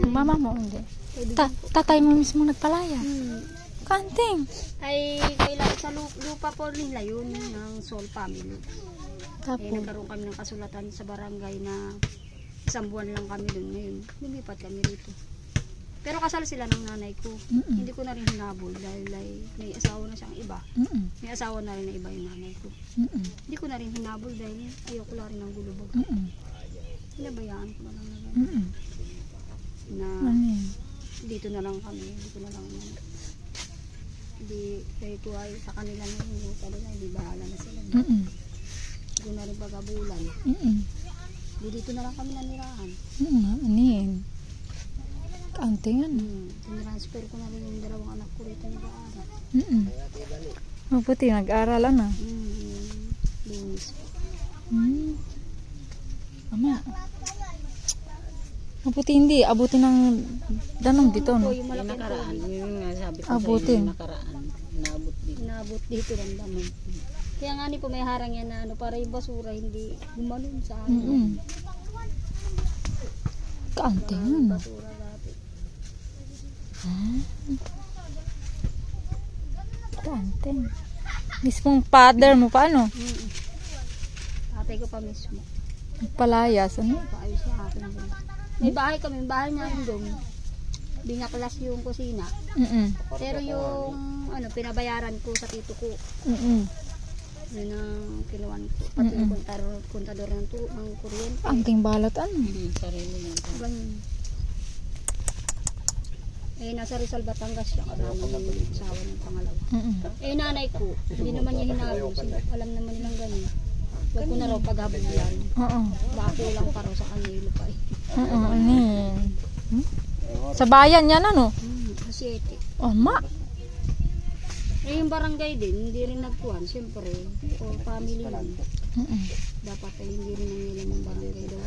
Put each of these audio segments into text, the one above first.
Mama mo, hindi. Tatay mo mismo nagpalaya. Kanting. Ay, kailangan sa lupa po nila yun, ng Sol family. Tapos, Nagkaroon kami ng kasulatan sa barangay na isang buwan lang kami dun. Ngayon, lumipat kami rito. Pero kasal sila ng nanay ko. Hindi ko na rin hinabol dahil may asawa na siyang iba. May asawa na rin na iba yung nanay ko. Hindi ko na rin hinabol dahil ayoko na rin ng gulubog. Pinabayaan ko na lang na gano'n. Na dito na lang kami. Hindi ko na lang hindi kayo ko ay sa kanila na yung talaga. Hindi bahala na sila. Hindi ko na rin pagabulan. Dito na lang kami nanirahan. Anin. Kanting yan. Tinransfer ko na rin yung dalawang anak ko rito nag-aaral. Mabuti, nag-aaralan na. Linis po. Ama. Mabuti hindi. Abuti ng danong dito, no? Yung malaki nakaraan. Yun nga sabi ko Abutin. sa nakaraan. Naabot dito ng damon. Kaya nga ni po may harang yan na para yung basura hindi gumanon sa amin. Kanting yan. Basura dati. Kanting. Mismong father mo, paano? Tatay ko pa mismo. Nagpalayas, ano? Paayos sa akin. May bahay kami, bahay namin doon. Binaklas yung kusina. Pero yung pinabayaran ko sa tito ko. Yun ang kinuwan ko. Pati yung kontador ng kuryente. Kanting balot, ano? Sarili niya. Ganun. Nasa Rizal, Batangas yung asawa ng pangalawa. Nanay ko, hindi naman niya hinalo. Alam naman nilang ganun. Huwag ko na raw paghabulan. Bako lang para sa kanilo pa eh. Sa bayan yan, ano? Asiete. Ma. Yung barangay din, hindi rin nagkuhan. Siyempre, family lang. Dapat ay hindi rin nangilan yung barangay daw.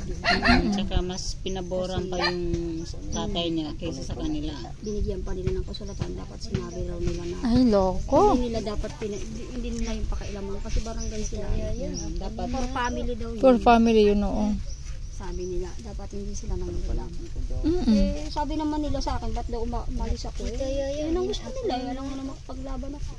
Tsaka mas pinaboran pa yung tatay niya kaysa sa kanila. Binigyan pa nila ng kasulatan. Dapat sinabi raw nila na Ay, loko. hindi nila dapat hindi nila yung pakialaman kasi barangay sila. Dapat for family daw yun. For family yun, oo. Sabi nila, dapat hindi sila nangilan. Sabi naman nila sa akin, ba't daw umalis ako? Yun ang gusto nila. Yan ang makapaglaban ako.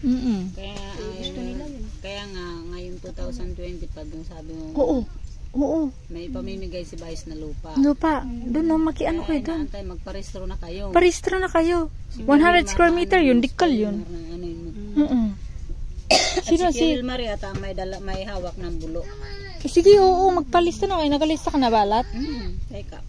Kaya, Gusto nila yun. kaya nga, ngayon 2020 pa dun sabi mo, Oo. may pamimigay si Vice na lupa. Lupa. Doon, no, makiano kayo doon. Naantay, magparehistro na kayo. Parehistro na kayo. 100 square meter yun, dikal yun. Ano yun? Sino Si Kilmar yata ang may hawak ng bulo. Sige, oo, magpalista na kayo. Nagalista ka na balat? Teka.